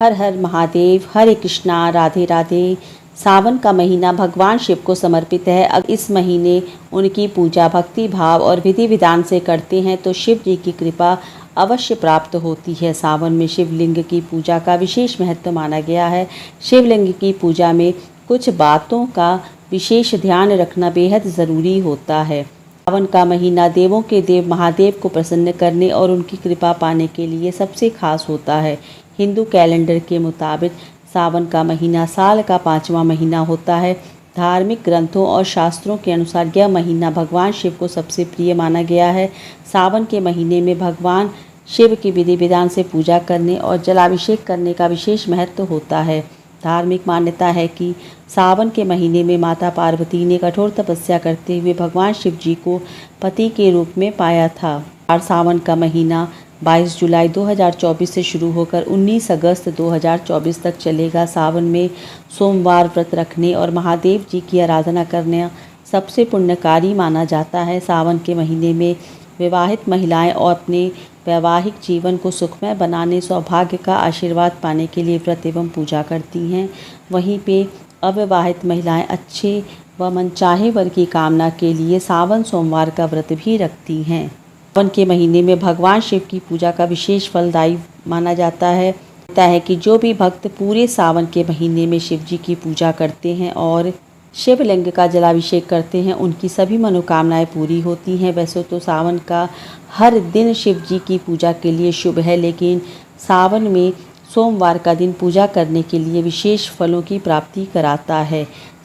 हर हर महादेव, हरे कृष्णा, राधे राधे। सावन का महीना भगवान शिव को समर्पित है। अब इस महीने उनकी पूजा भक्ति भाव और विधि विधान से करते हैं तो शिव जी की कृपा अवश्य प्राप्त होती है। सावन में शिवलिंग की पूजा का विशेष महत्व माना गया है। शिवलिंग की पूजा में कुछ बातों का विशेष ध्यान रखना बेहद ज़रूरी होता है। सावन का महीना देवों के देव महादेव को प्रसन्न करने और उनकी कृपा पाने के लिए सबसे खास होता है। हिंदू कैलेंडर के मुताबिक सावन का महीना साल का 5वां महीना होता है। धार्मिक ग्रंथों और शास्त्रों के अनुसार यह महीना भगवान शिव को सबसे प्रिय माना गया है। सावन के महीने में भगवान शिव की विधि विधान से पूजा करने और जलाभिषेक करने का विशेष महत्व होता है। धार्मिक मान्यता है कि सावन के महीने में माता पार्वती ने कठोर तपस्या करते हुए भगवान शिव जी को पति के रूप में पाया था। और सावन का महीना 22 जुलाई 2024 से शुरू होकर 19 अगस्त 2024 तक चलेगा। सावन में सोमवार व्रत रखने और महादेव जी की आराधना करना सबसे पुण्यकारी माना जाता है। सावन के महीने में विवाहित महिलाएं और अपने वैवाहिक जीवन को सुखमय बनाने सौभाग्य का आशीर्वाद पाने के लिए व्रत एवं पूजा करती हैं। वहीं पे अविवाहित महिलाएं अच्छे व मनचाहे वर की कामना के लिए सावन सोमवार का व्रत भी रखती हैं। सावन के महीने में भगवान शिव की पूजा का विशेष फलदायी माना जाता है। कहता है कि जो भी भक्त पूरे सावन के महीने में शिव जी की पूजा करते हैं और शिवलिंग का जलाभिषेक करते हैं उनकी सभी मनोकामनाएं पूरी होती हैं। वैसे तो सावन का हर दिन शिव जी की पूजा के लिए शुभ है, लेकिन सावन में सोमवार का दिन पूजा करने के लिए विशेष फलों की प्राप्ति कराता है।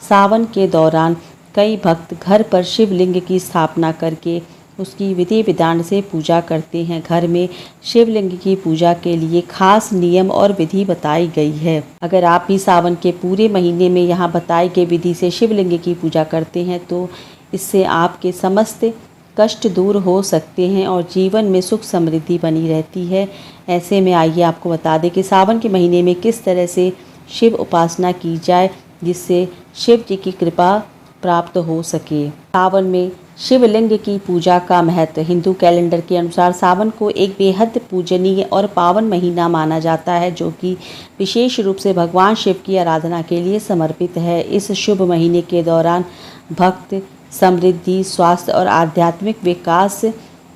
सावन के दौरान कई भक्त घर पर शिवलिंग की स्थापना करके उसकी विधि विधान से पूजा करते हैं। घर में शिवलिंग की पूजा के लिए खास नियम और विधि बताई गई है। अगर आप भी सावन के पूरे महीने में यहाँ बताई गई विधि से शिवलिंग की पूजा करते हैं तो इससे आपके समस्त कष्ट दूर हो सकते हैं और जीवन में सुख समृद्धि बनी रहती है। ऐसे में आइए आपको बता दें कि सावन के महीने में किस तरह से शिव उपासना की जाए जिससे शिव जी की कृपा प्राप्त हो सके। सावन में शिवलिंग की पूजा का महत्व। हिंदू कैलेंडर के अनुसार सावन को एक बेहद पूजनीय और पावन महीना माना जाता है जो कि विशेष रूप से भगवान शिव की आराधना के लिए समर्पित है। इस शुभ महीने के दौरान भक्त समृद्धि, स्वास्थ्य और आध्यात्मिक विकास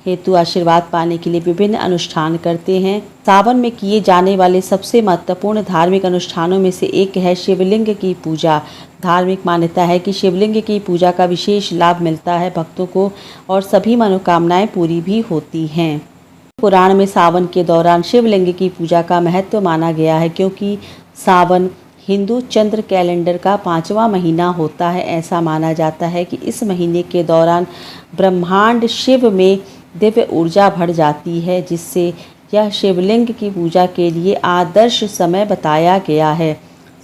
हेतु आशीर्वाद पाने के लिए विभिन्न अनुष्ठान करते हैं। सावन में किए जाने वाले सबसे महत्वपूर्ण धार्मिक अनुष्ठानों में से एक है शिवलिंग की पूजा। धार्मिक मान्यता है कि शिवलिंग की पूजा का विशेष लाभ मिलता है भक्तों को और सभी मनोकामनाएं पूरी भी होती हैं। पुराण में सावन के दौरान शिवलिंग की पूजा का महत्व माना गया है क्योंकि सावन हिंदू चंद्र कैलेंडर का 5वां महीना होता है। ऐसा माना जाता है कि इस महीने के दौरान ब्रह्मांड शिव में दिव्य ऊर्जा भर जाती है जिससे यह शिवलिंग की पूजा के लिए आदर्श समय बताया गया है।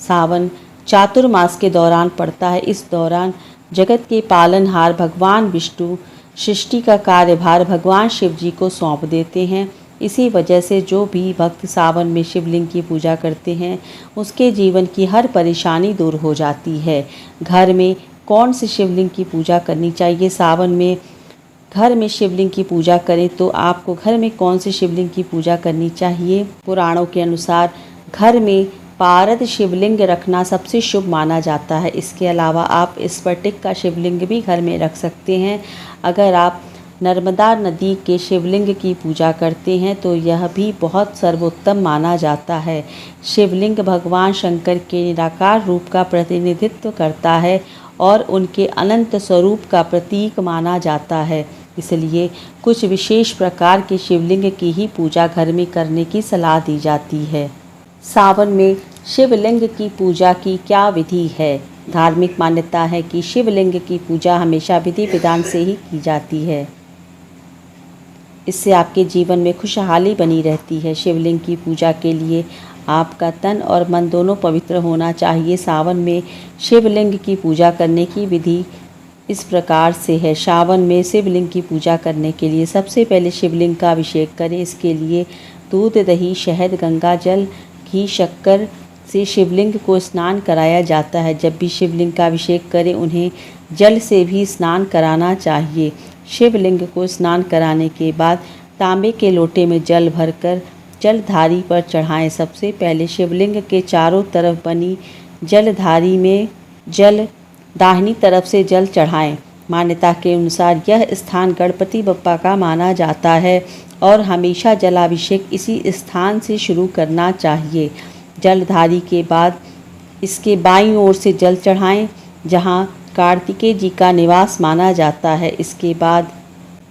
सावन चातुर्मास के दौरान पड़ता है। इस दौरान जगत के पालनहार भगवान विष्णु सृष्टि का कार्यभार भगवान शिव जी को सौंप देते हैं। इसी वजह से जो भी भक्त सावन में शिवलिंग की पूजा करते हैं उसके जीवन की हर परेशानी दूर हो जाती है। घर में कौन सी शिवलिंग की पूजा करनी चाहिए? सावन में घर में शिवलिंग की पूजा करें तो आपको घर में कौन सी शिवलिंग की पूजा करनी चाहिए? पुराणों के अनुसार घर में पारद शिवलिंग रखना सबसे शुभ माना जाता है। इसके अलावा आप स्फटिक का शिवलिंग भी घर में रख सकते हैं। अगर आप नर्मदा नदी के शिवलिंग की पूजा करते हैं तो यह भी बहुत सर्वोत्तम माना जाता है। शिवलिंग भगवान शंकर के निराकार रूप का प्रतिनिधित्व करता है और उनके अनंत स्वरूप का प्रतीक माना जाता है, इसलिए कुछ विशेष प्रकार के शिवलिंग की ही पूजा घर में करने की सलाह दी जाती है। सावन में शिवलिंग की पूजा की क्या विधि है? धार्मिक मान्यता है कि शिवलिंग की पूजा हमेशा विधि विधान से ही की जाती है। इससे आपके जीवन में खुशहाली बनी रहती है। शिवलिंग की पूजा के लिए आपका तन और मन दोनों पवित्र होना चाहिए। सावन में शिवलिंग की पूजा करने की विधि इस प्रकार से है। सावन में शिवलिंग की पूजा करने के लिए सबसे पहले शिवलिंग का अभिषेक करें। इसके लिए दूध, दही, शहद, गंगा जल, घी, शक्कर से शिवलिंग को स्नान कराया जाता है। जब भी शिवलिंग का अभिषेक करें उन्हें जल से भी स्नान कराना चाहिए। शिवलिंग को स्नान कराने के बाद तांबे के लोटे में जल भरकर जलधारी पर चढ़ाएं। सबसे पहले शिवलिंग के चारों तरफ बनी जलधारी में जल दाहिनी तरफ से जल चढ़ाएं। मान्यता के अनुसार यह स्थान गणपति बप्पा का माना जाता है और हमेशा जलाभिषेक इसी स्थान से शुरू करना चाहिए। जलधारी के बाद इसके बाईं ओर से जल चढ़ाएं, जहां कार्तिकेय जी का निवास माना जाता है। इसके बाद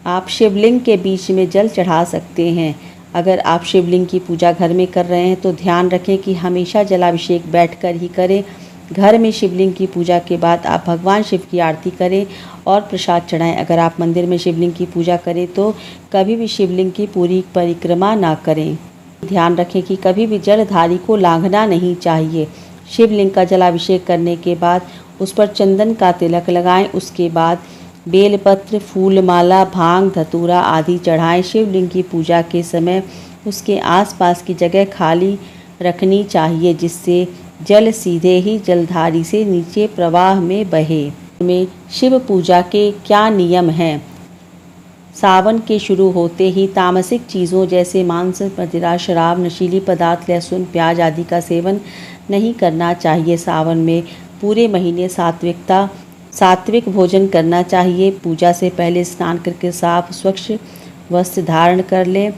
आप शिवलिंग के बीच में जल चढ़ा सकते हैं। अगर आप शिवलिंग की पूजा घर में कर रहे हैं तो ध्यान रखें कि हमेशा जलाभिषेक बैठकर ही करें। घर में शिवलिंग की पूजा के बाद आप भगवान शिव की आरती करें और प्रसाद चढ़ाएं। अगर आप मंदिर में शिवलिंग की पूजा करें तो कभी भी शिवलिंग की पूरी परिक्रमा ना करें। ध्यान रखें कि कभी भी जलधारी को लांघना नहीं चाहिए। शिवलिंग का जलाभिषेक करने के बाद उस पर चंदन का तिलक लगाएं। उसके बाद बेलपत्र, फूल माला, भांग, धतूरा आदि चढ़ाएं। शिवलिंग की पूजा के समय उसके आसपास की जगह खाली रखनी चाहिए, जिससे जल सीधे ही जलधारी से नीचे प्रवाह में बहे। में शिव पूजा के क्या नियम हैं? सावन के शुरू होते ही तामसिक चीज़ों जैसे मांस, मदिरा, शराब, नशीली पदार्थ, लहसुन, प्याज आदि का सेवन नहीं करना चाहिए। सावन में पूरे महीने सात्विक भोजन करना चाहिए। पूजा से पहले स्नान करके साफ स्वच्छ वस्त्र धारण कर लें।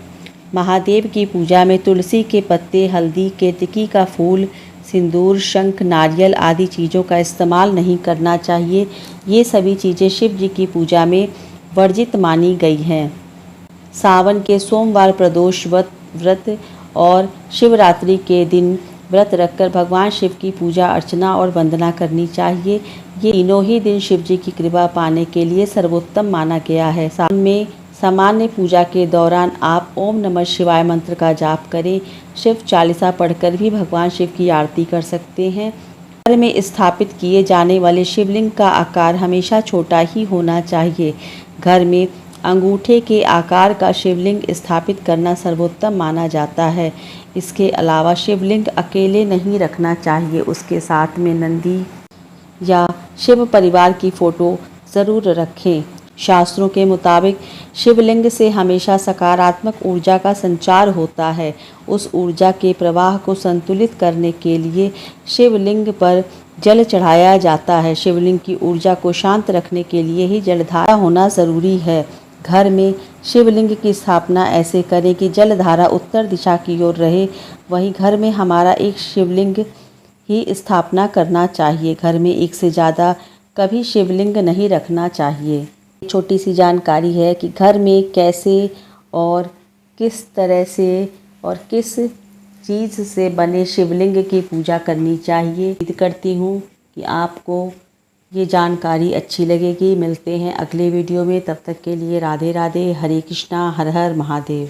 महादेव की पूजा में तुलसी के पत्ते, हल्दी, केतकी का फूल, सिंदूर, शंख, नारियल आदि चीज़ों का इस्तेमाल नहीं करना चाहिए। ये सभी चीज़ें शिव जी की पूजा में वर्जित मानी गई हैं। सावन के सोमवार प्रदोष व्रत और शिवरात्रि के दिन व्रत रखकर भगवान शिव की पूजा अर्चना और वंदना करनी चाहिए। ये तीनों ही दिन शिव जी की कृपा पाने के लिए सर्वोत्तम माना गया है। सावन में सामान्य पूजा के दौरान आप ओम नमः शिवाय मंत्र का जाप करें। शिव चालीसा पढ़कर भी भगवान शिव की आरती कर सकते हैं। घर में स्थापित किए जाने वाले शिवलिंग का आकार हमेशा छोटा ही होना चाहिए। घर में अंगूठे के आकार का शिवलिंग स्थापित करना सर्वोत्तम माना जाता है। इसके अलावा शिवलिंग अकेले नहीं रखना चाहिए, उसके साथ में नंदी या शिव परिवार की फोटो ज़रूर रखें। शास्त्रों के मुताबिक शिवलिंग से हमेशा सकारात्मक ऊर्जा का संचार होता है। उस ऊर्जा के प्रवाह को संतुलित करने के लिए शिवलिंग पर जल चढ़ाया जाता है। शिवलिंग की ऊर्जा को शांत रखने के लिए ही जलधारा होना ज़रूरी है। घर में शिवलिंग की स्थापना ऐसे करें कि जलधारा उत्तर दिशा की ओर रहे। वहीं घर में हमारा एक शिवलिंग ही स्थापना करना चाहिए। घर में एक से ज़्यादा कभी शिवलिंग नहीं रखना चाहिए। छोटी सी जानकारी है कि घर में कैसे और किस तरह से और किस चीज़ से बने शिवलिंग की पूजा करनी चाहिए। उम्मीद करती हूँ कि आपको ये जानकारी अच्छी लगेगी। मिलते हैं अगले वीडियो में, तब तक के लिए राधे राधे, हरे कृष्णा, हर हर महादेव।